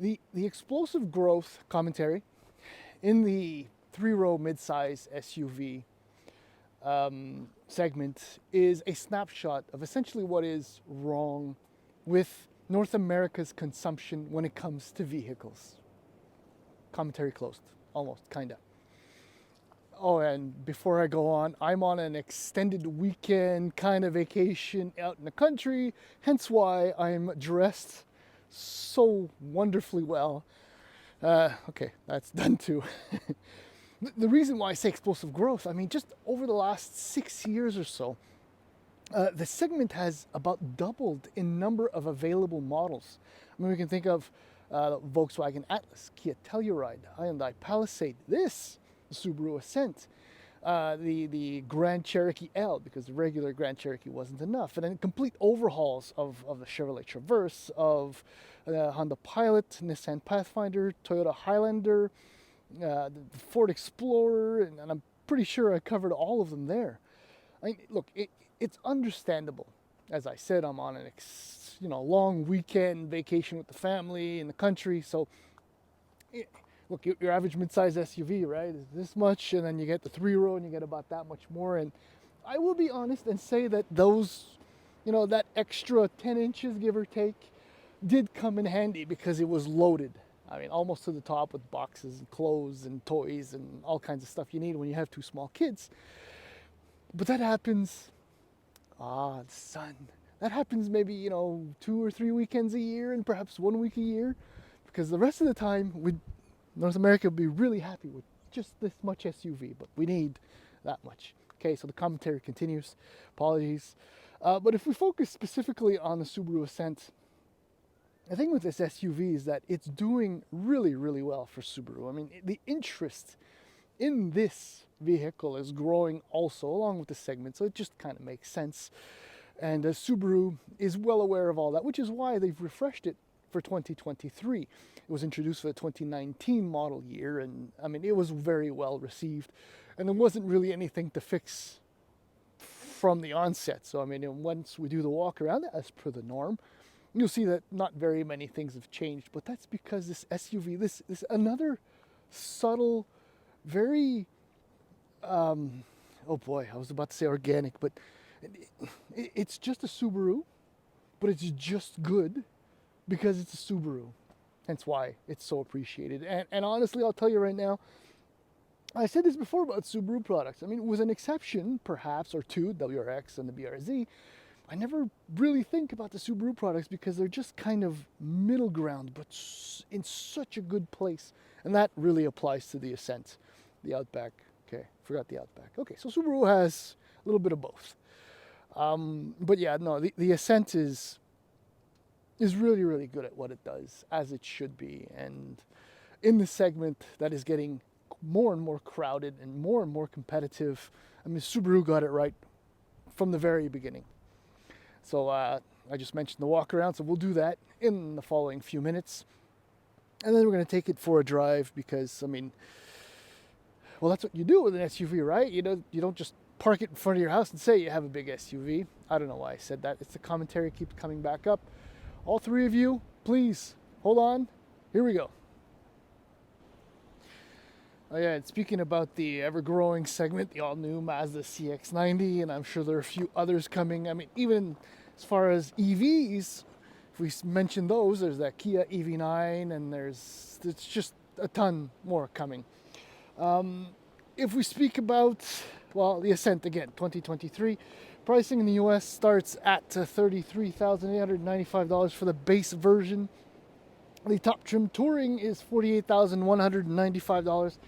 The explosive growth commentary in the three-row midsize SUV segment is a snapshot of essentially what is wrong with North America's consumption when it comes to vehicles. Commentary closed, almost, kinda. Oh, and before I go on, I'm on an extended weekend kind of vacation out in the country, hence why I'm dressed so wonderfully well. Okay, that's done too. The reason why I say explosive growth, I mean, just over the last 6 years or so, the segment has about doubled in number of available models. I mean, we can think of Volkswagen Atlas, Kia Telluride, Hyundai Palisade, this Subaru Ascent, the Grand Cherokee L, because the regular Grand Cherokee wasn't enough, and then complete overhauls of the Chevrolet Traverse, of Honda Pilot, Nissan Pathfinder, Toyota Highlander, the Ford Explorer, and I'm pretty sure I covered all of them there. I mean, look, it's understandable. As I said, I'm on an long weekend vacation with the family in the country, so look, your average midsize SUV, right, is this much, and then you get the three-row and you get about that much more. And I will be honest and say that those, that extra 10 inches, give or take, did come in handy because it was loaded. I mean, almost to the top with boxes and clothes and toys and all kinds of stuff you need when you have two small kids. But that happens, the sun. That happens maybe, 2 or 3 weekends a year and perhaps 1 week a year, because the rest of the time, North America would be really happy with just this much SUV, but we need that much. Okay, so the commentary continues. Apologies. But if we focus specifically on the Subaru Ascent, the thing with this SUV is that it's doing really, really well for Subaru. I mean, the interest in this vehicle is growing also along with the segment, so it just kind of makes sense. And Subaru is well aware of all that, which is why they've refreshed it for 2023. It was introduced for the 2019 model year, and I mean, it was very well received, and there wasn't really anything to fix from the onset. So I mean, once we do the walk around, as per the norm, you'll see that not very many things have changed, but that's because this SUV, this another subtle, very, oh boy, I was about to say organic, but it's just a Subaru, but it's just good because it's a Subaru. Hence why it's so appreciated. And honestly, I'll tell you right now, I said this before about Subaru products. I mean, with an exception, perhaps, or two, WRX and the BRZ, I never really think about the Subaru products because they're just kind of middle ground, but in such a good place. And that really applies to the Ascent, the Outback. Okay, forgot the Outback. Okay, so Subaru has a little bit of both. But yeah, no, the Ascent is really, really good at what it does, as it should be. And in the segment that is getting more and more crowded and more competitive, I mean, Subaru got it right from the very beginning. So I just mentioned the walk around, so we'll do that in the following few minutes. And then we're going to take it for a drive because, I mean, well, that's what you do with an SUV, right? You don't just park it in front of your house and say you have a big SUV. I don't know why I said that. It's the commentary keeps coming back up. All three of you, please, hold on. Here we go. Oh yeah, and speaking about the ever-growing segment, the all-new Mazda CX-90, and I'm sure there are a few others coming. I mean, even as far as EVs, if we mention those, there's that Kia EV9, and it's just a ton more coming. If we speak about, well, the Ascent again, 2023, pricing in the US starts at $33,895 for the base version. The top trim Touring is $48,195.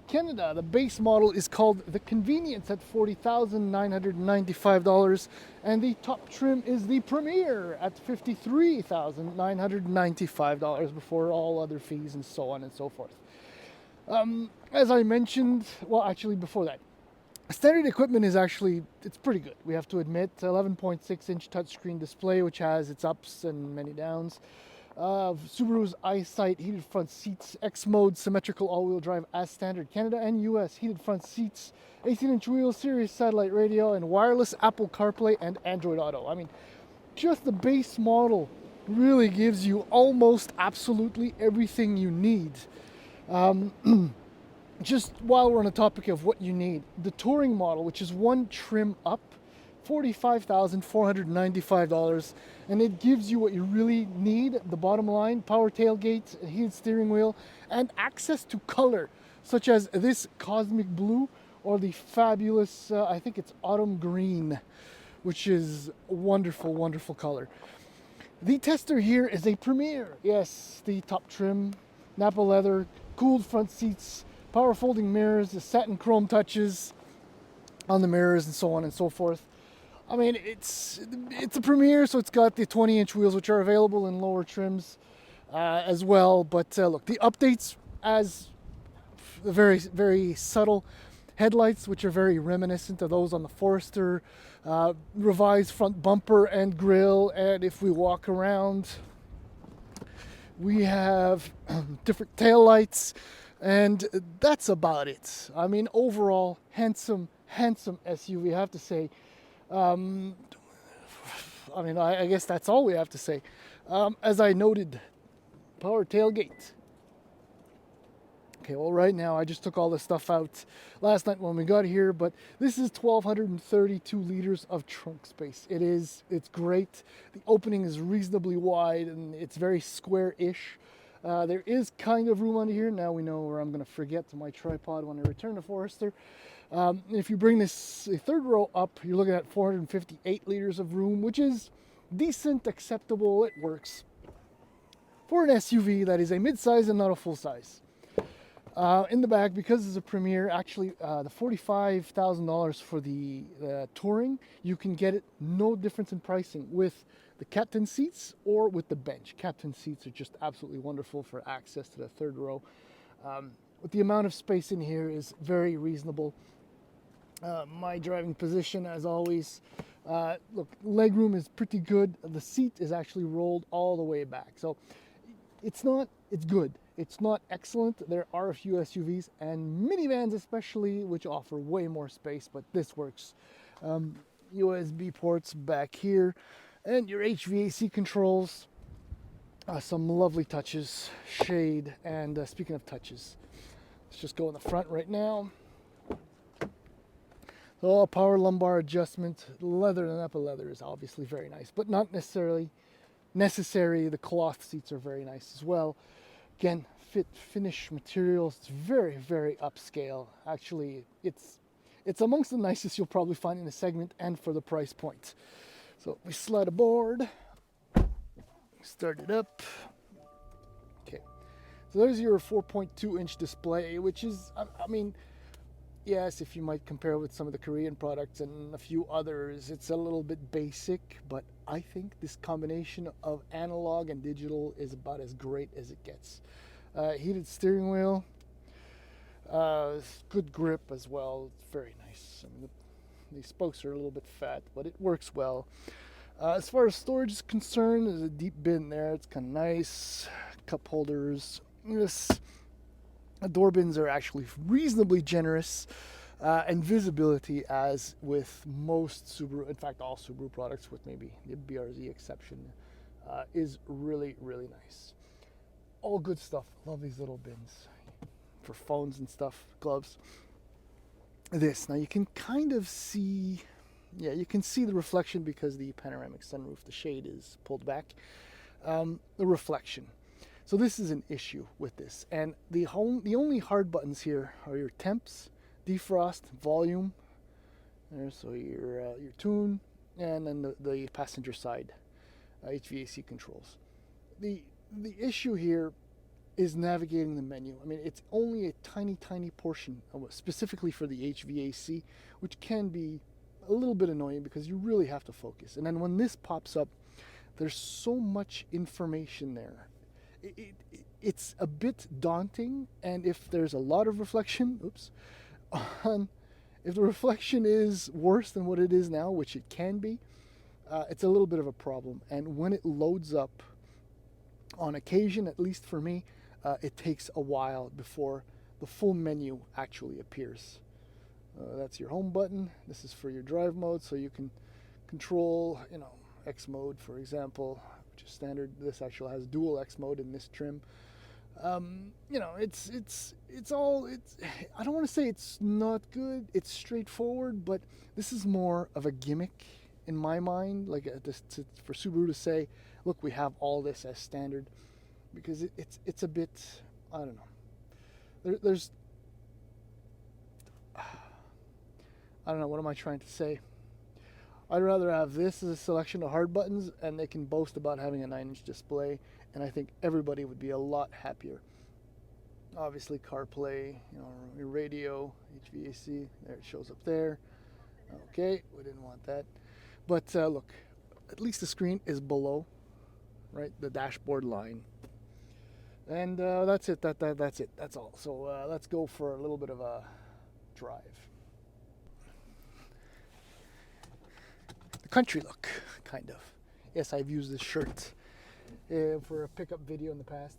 Canada, the base model is called the Convenience at $40,995, and the top trim is the Premier at $53,995 before all other fees and so on and so forth. As I mentioned, well, actually before that, standard equipment is it's pretty good, we have to admit. 11.6-inch touchscreen display, which has its ups and many downs. Subaru's EyeSight heated front seats, X-Mode symmetrical all-wheel drive as standard. Canada and US heated front seats, 18-inch wheels, Sirius satellite radio, and wireless Apple CarPlay and Android Auto. I mean, just the base model really gives you almost absolutely everything you need. Just while we're on the topic of what you need, the touring model, which is one trim up, $45,495, and it gives you what you really need. The bottom line: power tailgate, a heated steering wheel, and access to color, such as this cosmic blue or the fabulous, I think it's autumn green, which is a wonderful, wonderful color. The tester here is a Premier. Yes, the top trim, Napa leather, cooled front seats, power folding mirrors, the satin chrome touches on the mirrors, and so on and so forth. I mean, it's a Premier, so it's got the 20-inch wheels, which are available in lower trims as well. But look, the updates, as very, very subtle headlights, which are very reminiscent of those on the Forester, revised front bumper and grille, and if we walk around, we have different tail lights, and that's about it. I mean, overall, handsome SUV, I have to say. I mean, I guess that's all we have to say. As I noted, power tailgate. Okay, well, right now I just took all this stuff out last night when we got here, but this is 1,232 liters of trunk space. It's great. The opening is reasonably wide and it's very square-ish. There is kind of room under here. Now we know where I'm going to forget my tripod when I return to Forester. If you bring this third row up, you're looking at 458 liters of room, which is decent, acceptable. It works for an SUV that is a mid-size and not a full-size. In the back, because it's a Premier, actually the $45,000 for the Touring, you can get it no difference in pricing with the captain seats or with the bench. Captain seats are just absolutely wonderful for access to the third row. But the amount of space in here is very reasonable. My driving position, as always, look, legroom is pretty good. The seat is actually rolled all the way back, so it's good. It's not excellent. There are a few SUVs and minivans especially which offer way more space, but this works. USB ports back here and your HVAC controls. Some lovely touches, shade, and speaking of touches, let's just go in the front right now. So a power lumbar adjustment. Leather and Napa leather is obviously very nice, but not necessarily necessary. The cloth seats are very nice as well. Again, fit finish materials. It's very, very upscale. Actually, it's amongst the nicest you'll probably find in the segment and for the price point. So we slide aboard, start it up. Okay, so there's your 4.2-inch display, which is, I mean, yes, if you might compare with some of the Korean products and a few others, it's a little bit basic, but I think this combination of analog and digital is about as great as it gets. Heated steering wheel, good grip as well. It's very nice. I mean, the spokes are a little bit fat, but it works well. As far as storage is concerned, there's a deep bin there. It's kind of nice. Cup holders. The door bins are actually reasonably generous, and visibility, as with most Subaru, in fact all Subaru products with maybe the BRZ exception, is really, really nice. All good stuff. Love these little bins for phones and stuff, gloves. Now you can kind of see, you can see the reflection because the panoramic sunroof, the shade is pulled back. The reflection. So this is an issue with this, and the only hard buttons here are your temps, defrost, volume. There's so your tune, and then the passenger side HVAC controls. The issue here is navigating the menu. I mean, it's only a tiny portion specifically for the HVAC, which can be a little bit annoying because you really have to focus. And then when this pops up, there's so much information there. It's a bit daunting, and if there's a lot of reflection, if the reflection is worse than what it is now, which it can be, it's a little bit of a problem. And when it loads up, on occasion, at least for me, it takes a while before the full menu actually appears. That's your home button. This is for your drive mode, so you can control, X mode, for example. which is standard. This actually has dual X mode in this trim. You know, it's all, I don't want to say it's not good. It's straightforward, but this is more of a gimmick in my mind. Like for Subaru to say, look, we have all this as standard, because it's a bit, I don't know. There's I don't know, what am I trying to say? I'd rather have this as a selection of hard buttons, and they can boast about having a 9-inch display, and I think everybody would be a lot happier. Obviously, CarPlay, you know, your radio, HVAC, there it shows up there. Okay, we didn't want that. But look, at least the screen is below, right, the dashboard line. And that's it. That's it. That's all. So let's go for a little bit of a drive. The country look, kind of. Yes, I've used this shirt for a pickup video in the past.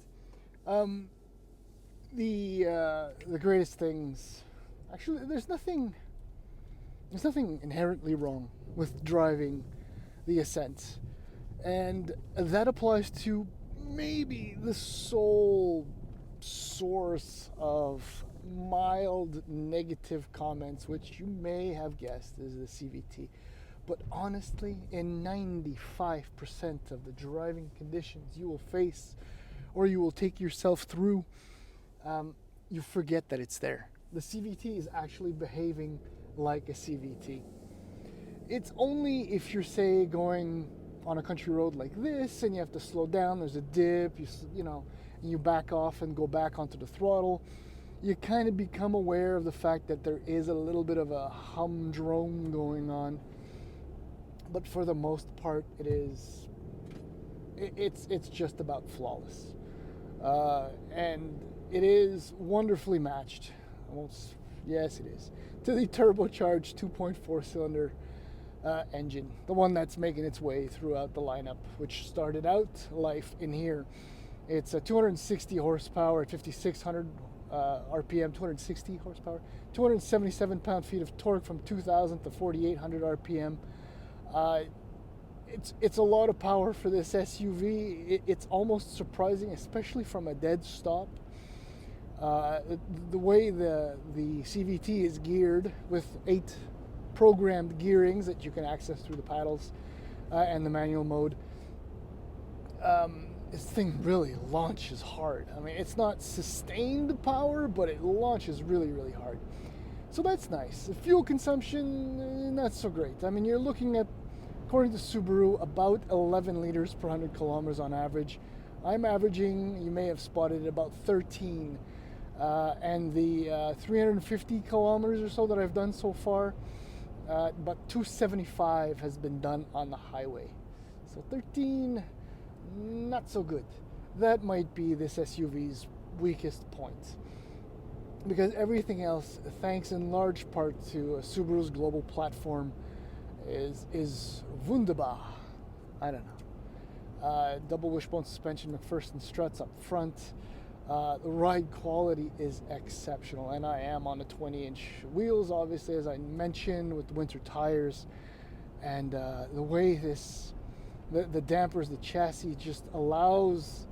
The greatest things. Actually, there's nothing inherently wrong with driving the Ascent, and that applies to maybe the sole source of mild negative comments, which you may have guessed is the CVT. But honestly, in 95% of the driving conditions you will face or you will take yourself through, you forget that it's there. The CVT is actually behaving like a CVT. It's only if you're, say, going on a country road like this and you have to slow down, there's a dip, you know, and you back off and go back onto the throttle, you kind of become aware of the fact that there is a little bit of a humdrum going on. But for the most part, it's just about flawless, and it is wonderfully matched. Yes, it is, to the turbocharged 2.4 cylinder engine, the one that's making its way throughout the lineup, which started out life in here. It's a 260 horsepower at 5,600 RPM, 260 horsepower, 277 pound-feet of torque from 2,000 to 4,800 RPM. It's a lot of power for this SUV. It's almost surprising, especially from a dead stop. The way the CVT is geared with 8 programmed gearings that you can access through the paddles and the manual mode. This thing really launches hard. I mean, it's not sustained power, but it launches really, really hard. So that's nice. The fuel consumption, not so great. I mean, you're looking at, according to Subaru, about 11 liters per 100 kilometers on average. I'm averaging, you may have spotted it, about 13. And the 350 kilometers or so that I've done so far, about 275 has been done on the highway. So 13, not so good. That might be this SUV's weakest point, because everything else, thanks in large part to Subaru's global platform, is wunderbar. I don't know. Double wishbone suspension, McPherson struts up front. The ride quality is exceptional, and I am on the 20-inch wheels, obviously, as I mentioned, with the winter tires. And the way the dampers, the chassis just allows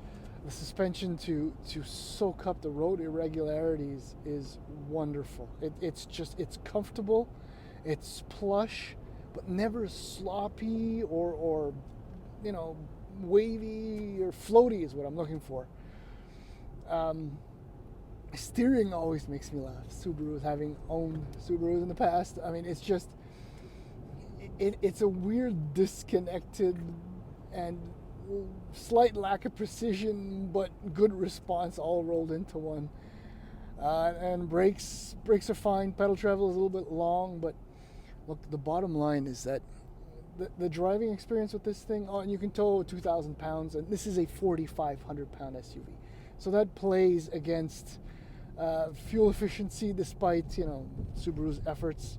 the suspension to soak up the road irregularities is wonderful. It's comfortable, it's plush, but never sloppy or you know, wavy or floaty is what I'm looking for. Steering always makes me laugh. Subaru, having owned Subarus in the past, I mean, it's just it's a weird, disconnected and slight lack of precision but good response all rolled into one. And brakes are fine. Pedal travel is a little bit long, but look, the bottom line is that the driving experience with this thing, and you can tow 2,000 pounds, and this is a 4,500 pound SUV. So that plays against fuel efficiency, despite, you know, Subaru's efforts.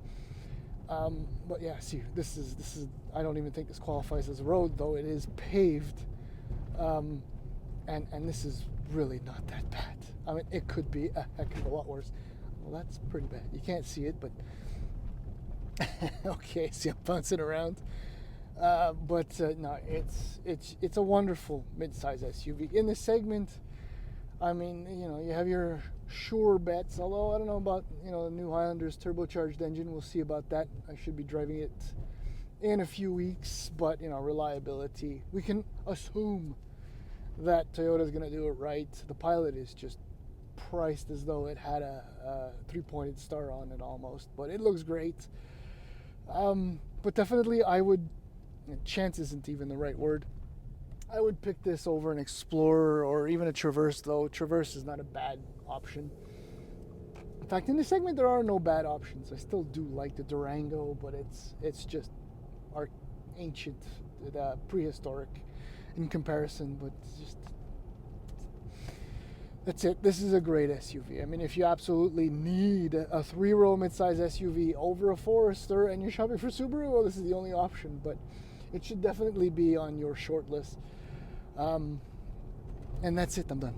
But yeah, see, this is I don't even think this qualifies as a road, though it is paved, and this is really not that bad. I mean, it could be a heck of a lot worse. Well, that's pretty bad. You can't see it, but okay, see, I'm bouncing around. No, it's a wonderful midsize SUV in the segment. I mean, you have your sure bets. Although I don't know about the new Highlander's turbocharged engine. We'll see about that. I should be driving it in a few weeks. But reliability, we can assume that Toyota's going to do it right. The Pilot is just priced as though it had a three-pointed star on it almost, but it looks great. But definitely I would, chance isn't even the right word, I would pick this over an Explorer or even a Traverse, though Traverse is not a bad option. In fact, in this segment there are no bad options. I still do like the Durango, but it's just ancient, prehistoric in comparison, but just that's it. This is a great SUV. I mean, if you absolutely need a 3-row midsize SUV over a Forester and you're shopping for Subaru, well, this is the only option, but it should definitely be on your short list. And that's it. I'm done.